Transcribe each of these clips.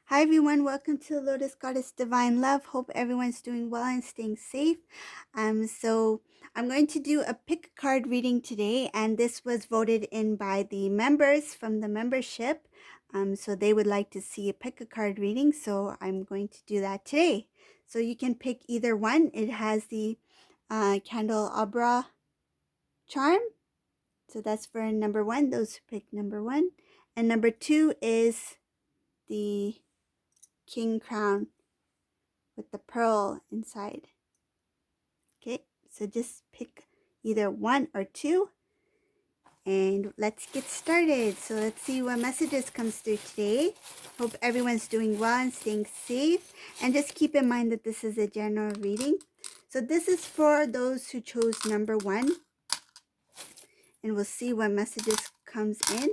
Hi everyone, welcome to Lotus Goddess Divine Love. Hope everyone's doing well and staying safe. So I'm going to do a pick a card reading today, and this was voted in by the members from the membership. So they would like to see a pick a card reading, so I'm going to do that today. So you can pick either one. It has the candelabra charm. So that's for number one, those who pick number one. And number two is the king crown with the pearl inside. Okay, so just pick either one or two and let's get started. So let's see what messages comes through today. Hope everyone's doing well and staying safe, and just keep in mind that this is a general reading. So this is for those who chose number one, and we'll see what messages comes in.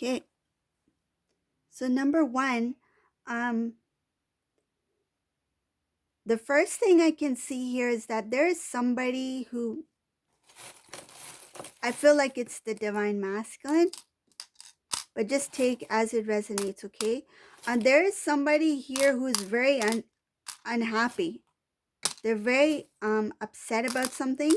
Okay, so number one, the first thing I can see here is that there is somebody who, I feel like it's the divine masculine, but just take as it resonates, okay? And there is somebody here who is very unhappy. They're very upset about something.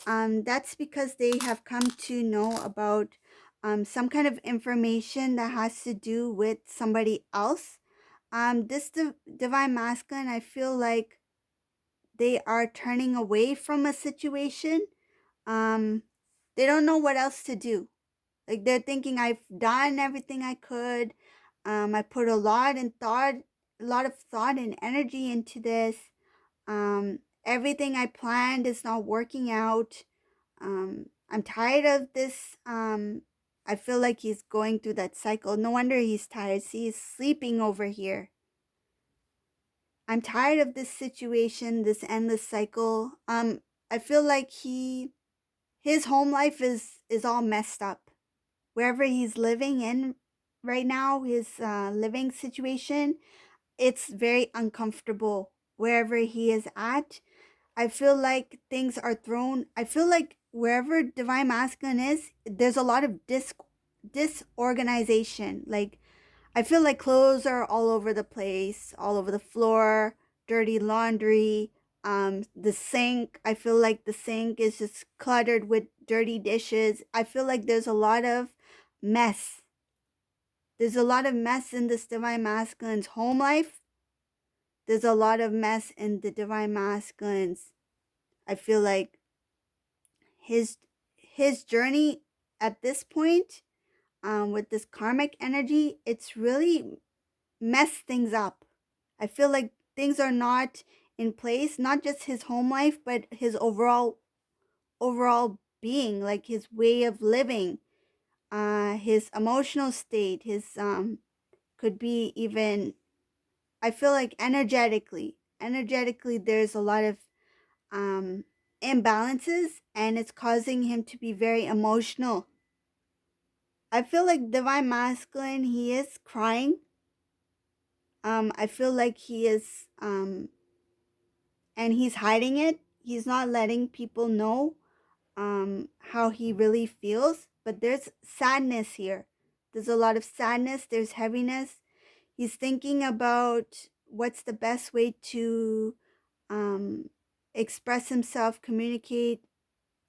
That's because they have come to know about some kind of information that has to do with somebody else. This divine masculine, I feel like they are turning away from a situation. They don't know what else to do. Like they're thinking, I've done everything I could. I put a lot of thought and energy into this. Everything I planned is not working out. I'm tired of this. I feel like he's going through that cycle. No wonder he's tired. See, he's sleeping over here. I'm tired of this situation, this endless cycle. I feel like his home life is all messed up. Wherever he's living in right now, his living situation, it's very uncomfortable wherever he is at. I feel like things are thrown. I feel like wherever divine masculine is, there's a lot of disorganization. Like I feel like clothes are all over the place, all over the floor, dirty laundry, the sink. I feel like the sink is just cluttered with dirty dishes. I feel like there's a lot of mess. There's a lot of mess in this divine masculine's home life. There's a lot of mess in the divine masculine's. I feel like his his journey at this point, with this karmic energy, it's really messed things up. I feel like things are not in place, not just his home life, but his overall being, like his way of living, his emotional state, his could be even, I feel like energetically there's a lot of um imbalances, and it's causing him to be very emotional. I feel like divine masculine, he is crying. I feel like he is and he's hiding it. He's not letting people know how he really feels, but there's sadness here. There's a lot of sadness, there's heaviness. He's thinking about what's the best way to um, express himself, communicate.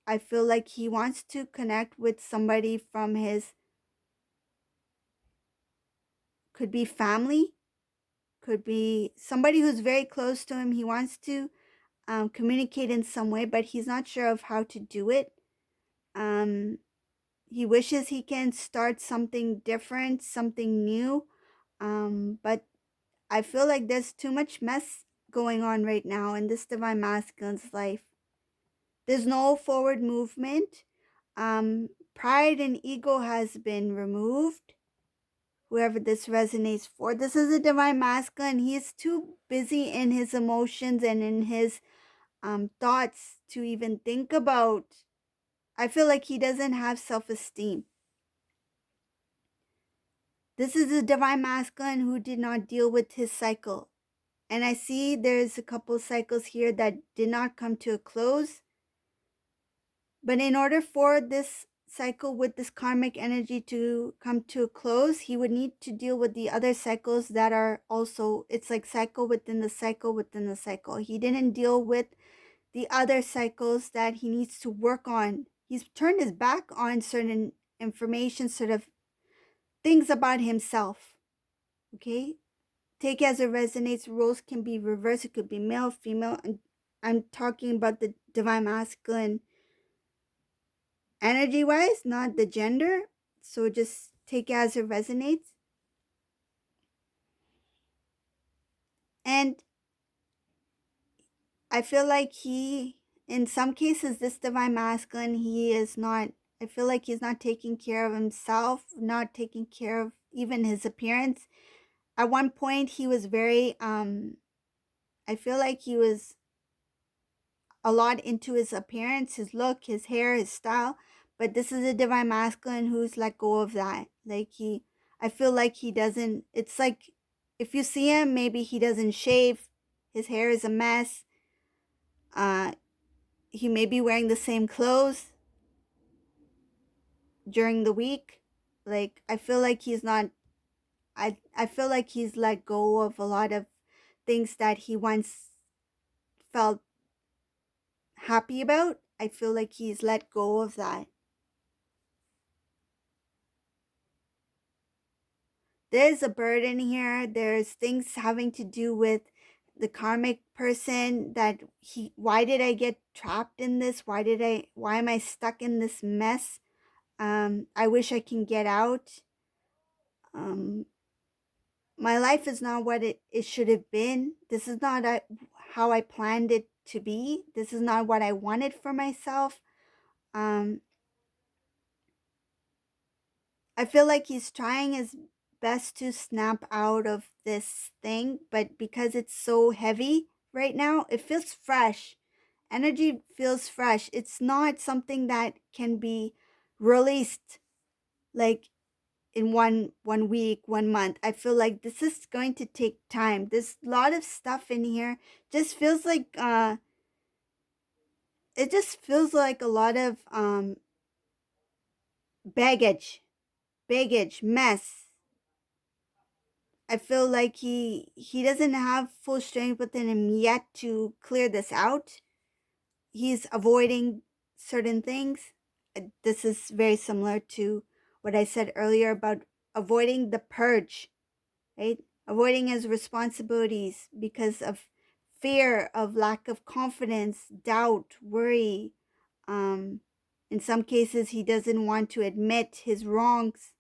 I feel like he wants to connect with somebody from his, could be family, could be somebody who's very close to him. He wants to communicate in some way, but he's not sure of how to do it. Um, he wishes he can start something different, something new. But I feel like there's too much mess going on right now in this divine masculine's life. There's no forward movement. Pride and ego has been removed. Whoever this resonates for, this is a divine masculine. He is too busy in his emotions and in his thoughts to even think about. I feel like he doesn't have self-esteem. This is a divine masculine who did not deal with his cycle. And I see there's a couple cycles here that did not come to a close. But in order for this cycle with this karmic energy to come to a close, he would need to deal with the other cycles that are also, it's like cycle within the cycle within the cycle. He didn't deal with the other cycles that he needs to work on. He's turned his back on certain information, sort of things about himself. Okay? Take as it resonates. Roles can be reversed. It could be male, female. And I'm talking about the divine masculine energy wise, not the gender. So just take it as it resonates. And I feel like in some cases, this divine masculine, he is not, I feel like he's not taking care of himself, not taking care of even his appearance. At one point, he was very, I feel like he was a lot into his appearance, his look, his hair, his style. But this is a divine masculine who's let go of that. Like I feel like he doesn't, it's like if you see him, maybe he doesn't shave, his hair is a mess. He may be wearing the same clothes during the week. Like I feel like he's not, I feel like he's let go of a lot of things that he once felt happy about. I feel like he's let go of that. There's a burden here. There's things having to do with the karmic person that why did I get trapped in this? Why am I stuck in this mess? I wish I can get out. My life is not what it should have been. This is not how I planned it to be. This is not what I wanted for myself. I feel like he's trying his best to snap out of this thing, but because it's so heavy right now, it feels fresh. Energy feels fresh. It's not something that can be released like in one week, 1 month. I feel like this is going to take time. There's a lot of stuff in here. Just feels like it just feels like a lot of baggage, mess. I feel like he doesn't have full strength within him yet to clear this out. He's avoiding certain things. This is very similar to what I said earlier about avoiding the purge, right? Avoiding his responsibilities because of fear, of lack of confidence, doubt, worry. In some cases, he doesn't want to admit his wrongs.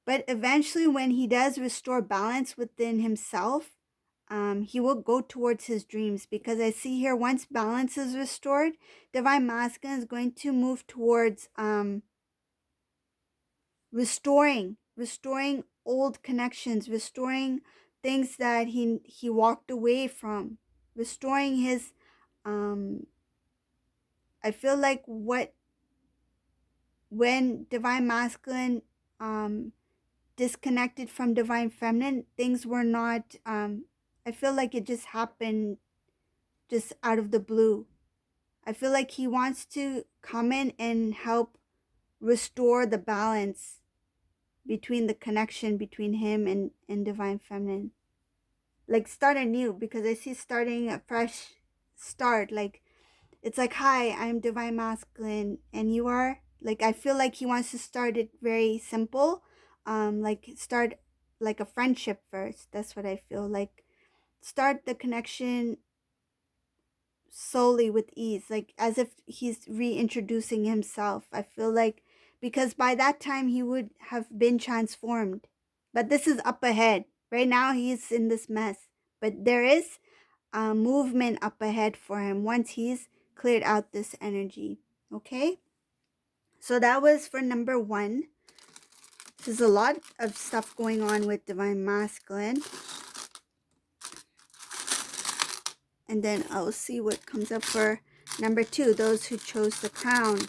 But eventually, when he does restore balance within himself, he will go towards his dreams, because I see here once balance is restored, divine masculine is going to move towards restoring old connections, restoring things that he walked away from, restoring his I feel like when divine masculine disconnected from divine feminine, things were not I feel like it just happened just out of the blue. I feel like he wants to come in and help restore the balance between the connection between him and divine feminine. Like start anew, because I see starting a fresh start. Like it's like, hi, I'm divine masculine and you are. Like I feel like he wants to start it very simple. Like start like a friendship first. That's what I feel like. Start the connection solely with ease, like as if he's reintroducing himself. I feel like because by that time he would have been transformed. But this is up ahead. Right now he's in this mess. But there is a movement up ahead for him once he's cleared out this energy. Okay? So that was for number 1. There's a lot of stuff going on with divine masculine. And then I'll see what comes up for Number 2, those who chose the crown.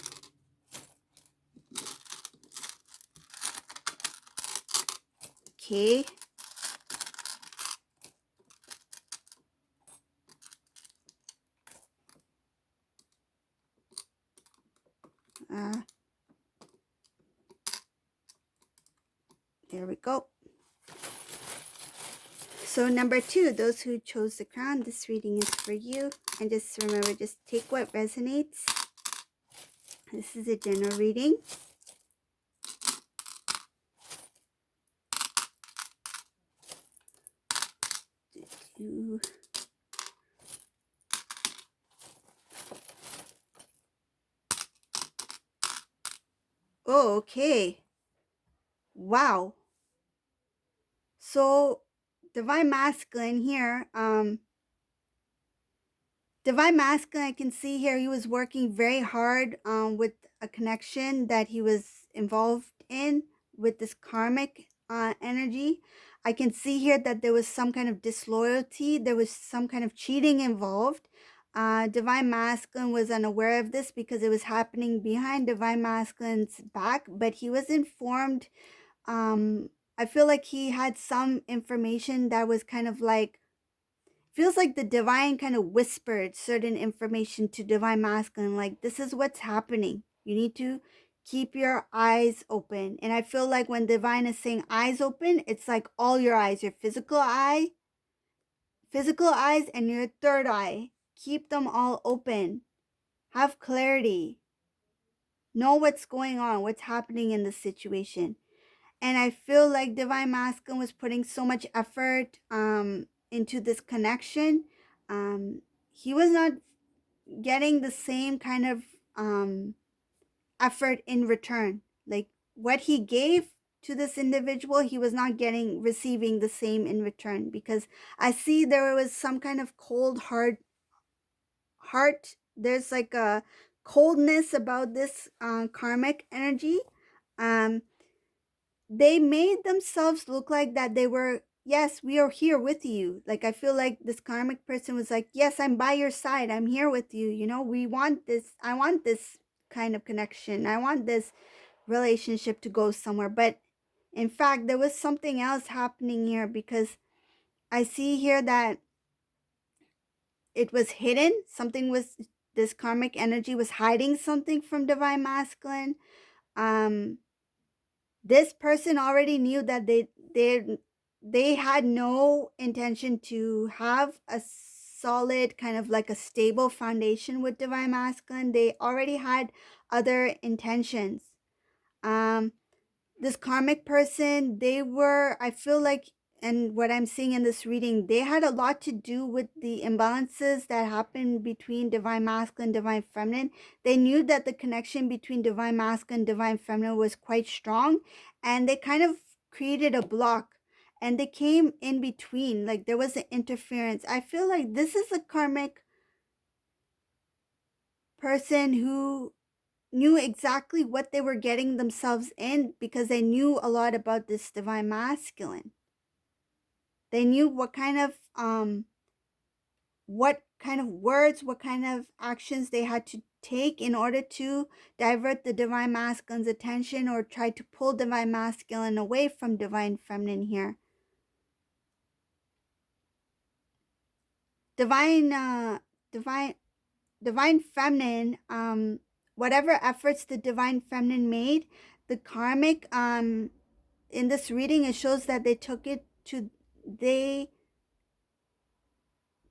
Okay. There we go. So number 2, those who chose the crown, this reading is for you. And just remember, just take what resonates. This is a general reading. Oh, okay. Wow. So divine masculine here, divine masculine, I can see here he was working very hard with a connection that he was involved in with this karmic energy. I can see here that there was some kind of disloyalty. There was some kind of cheating involved. Divine masculine was unaware of this because it was happening behind divine masculine's back, but he was informed. I feel like he had some information that was kind of like, feels like the divine kind of whispered certain information to divine masculine, like, this is what's happening. You need to keep your eyes open. And I feel like when divine is saying eyes open, it's like all your eyes, your physical eyes and your third eye. Keep them all open. Have clarity. Know what's going on, what's happening in the situation. And I feel like divine masculine was putting so much effort into this connection. He was not getting the same kind of effort in return. Like what he gave to this individual, he was not receiving the same in return, because I see there was some kind of cold hard heart. There's like a coldness about this karmic energy. um they made themselves look like that they were, yes, we are here with you. Like I feel like this karmic person was like, yes, I'm by your side, I'm here with you, you know, we want this, I want this kind of connection, I want this relationship to go somewhere. But in fact there was something else happening here, because I see here that it was hidden. Something was, this karmic energy was hiding something from divine masculine. um this person already knew that they had no intention to have a solid kind of like a stable foundation with divine masculine. They already had other intentions. um this karmic person, they were, I feel like, and what I'm seeing in this reading, they had a lot to do with the imbalances that happened between divine masculine, divine feminine. They knew that the connection between divine masculine, divine feminine was quite strong, and they kind of created a block, and they came in between, like there was an interference. I feel like this is a karmic person who knew exactly what they were getting themselves in, because they knew a lot about this divine masculine. They knew what kind of words, what kind of actions they had to take in order to divert the divine masculine's attention, or try to pull divine masculine away from divine feminine here. Divine divine feminine, whatever efforts the divine feminine made, the karmic, in this reading, it shows that they took it to, they,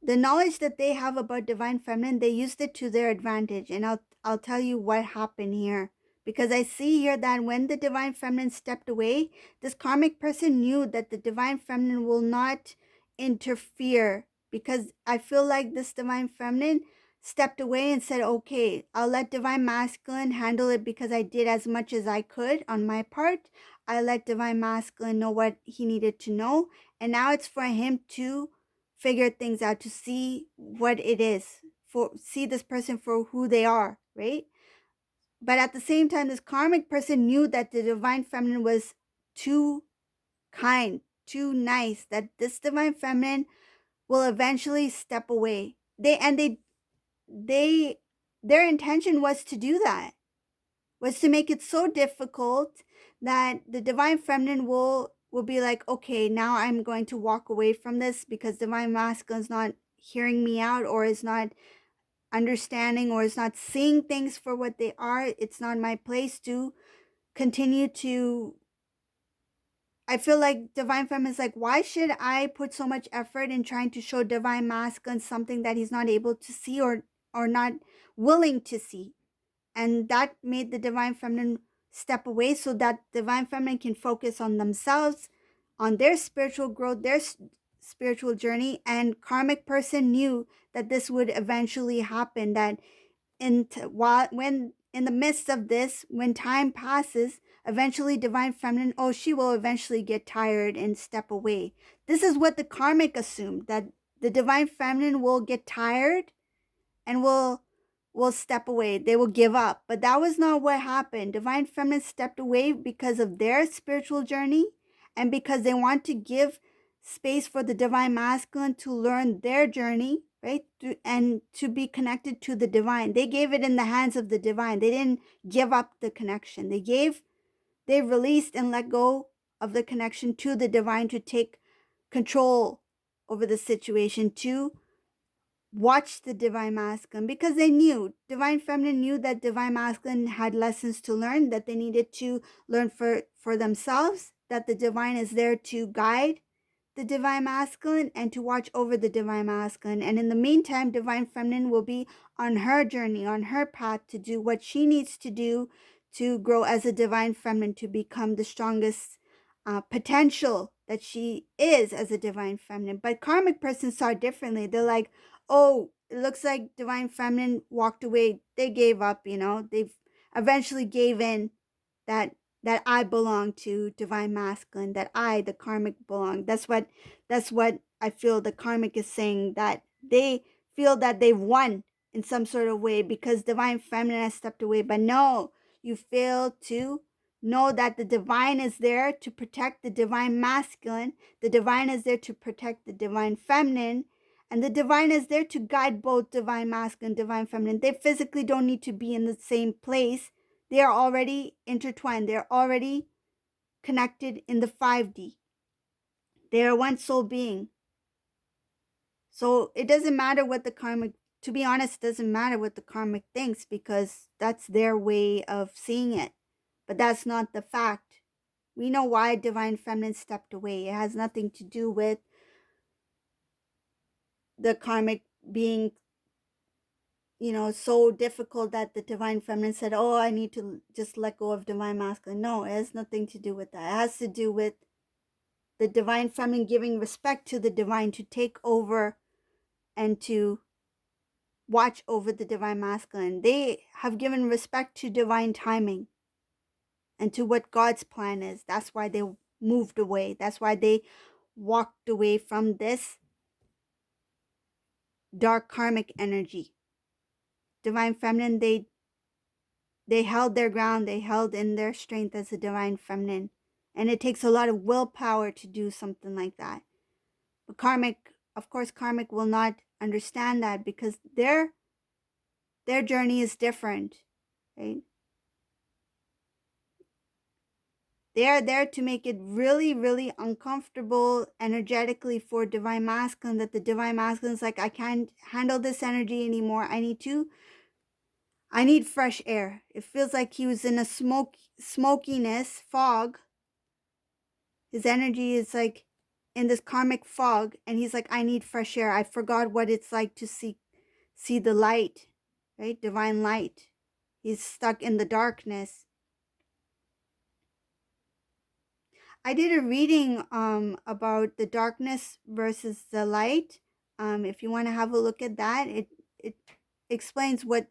the knowledge that they have about divine feminine, they used it to their advantage. And I'll tell you what happened here, because I see here that when the divine feminine stepped away, this karmic person knew that the divine feminine will not interfere, because I feel like this divine feminine stepped away and said, okay, I'll let divine masculine handle it, because I did as much as I could on my part. I let divine masculine know what he needed to know, and now it's for him to figure things out, to see what it is, for see this person for who they are, right? But at the same time, this karmic person knew that the divine feminine was too kind, too nice, that this divine feminine will eventually step away. They their intention was to do that, was to make it so difficult that the divine feminine will be like, okay, now I'm going to walk away from this because divine masculine is not hearing me out, or is not understanding, or is not seeing things for what they are. It's not my place to continue to. I feel like divine feminine is like, why should I put so much effort in trying to show divine masculine something that he's not able to see, or not willing to see? And that made the divine feminine step away so that divine feminine can focus on themselves, on their spiritual growth, their spiritual journey. And karmic person knew that this would eventually happen, that when in the midst of this, when time passes, eventually divine feminine, oh, she will eventually get tired and step away. This is what the karmic assumed, that the divine feminine will get tired and will step away. They will give up. But that was not what happened. Divine feminine stepped away because of their spiritual journey, and because they want to give space for the divine masculine to learn their journey, right? And to be connected to the divine. They gave it in the hands of the divine. They didn't give up the connection. They released and let go of the connection to the divine, to take control over the situation, to watch the divine masculine, because they knew, divine feminine knew that divine masculine had lessons to learn, that they needed to learn for themselves, that the divine is there to guide the divine masculine and to watch over the divine masculine. And in the meantime, divine feminine will be on her journey, on her path, to do what she needs to do to grow as a divine feminine, to become the strongest potential that she is as a divine feminine. But karmic person saw it differently. They're like, oh, it looks like divine feminine walked away. They gave up, they've eventually gave in, that I belong to divine masculine, that I, the karmic, belong. That's what I feel the karmic is saying, that they feel that they've won in some sort of way because divine feminine has stepped away. But no, you fail to know that the divine is there to protect the divine masculine. The divine is there to protect the divine feminine. And the divine is there to guide both divine masculine and divine feminine. They physically don't need to be in the same place. They are already intertwined. They're already connected in the 5D. They are one soul being. So it doesn't matter what the karmic, to be honest, it doesn't matter what the karmic thinks, because that's their way of seeing it. But that's not the fact. We know why divine feminine stepped away. It has nothing to do with the karmic being, so difficult that the divine feminine said, oh, I need to just let go of divine masculine. No, it has nothing to do with that. It has to do with the divine feminine giving respect to the divine, to take over and to watch over the divine masculine. They have given respect to divine timing and to what God's plan is. That's why they moved away. That's why they walked away from this dark karmic energy. Divine feminine, they held their ground. They held in their strength as a divine feminine. And it takes a lot of willpower to do something like that. But karmic, of course, karmic will not understand that, because their journey is different, right? They are there to make it really, really uncomfortable energetically for divine masculine, that the divine masculine is like, I can't handle this energy anymore. I need fresh air. It feels like he was in a smokiness, fog. His energy is like in this karmic fog, and he's like, I need fresh air. I forgot what it's like to see the light, right? Divine light. He's stuck in the darkness. I did a reading about the darkness versus the light. If you want to have a look at that, it explains what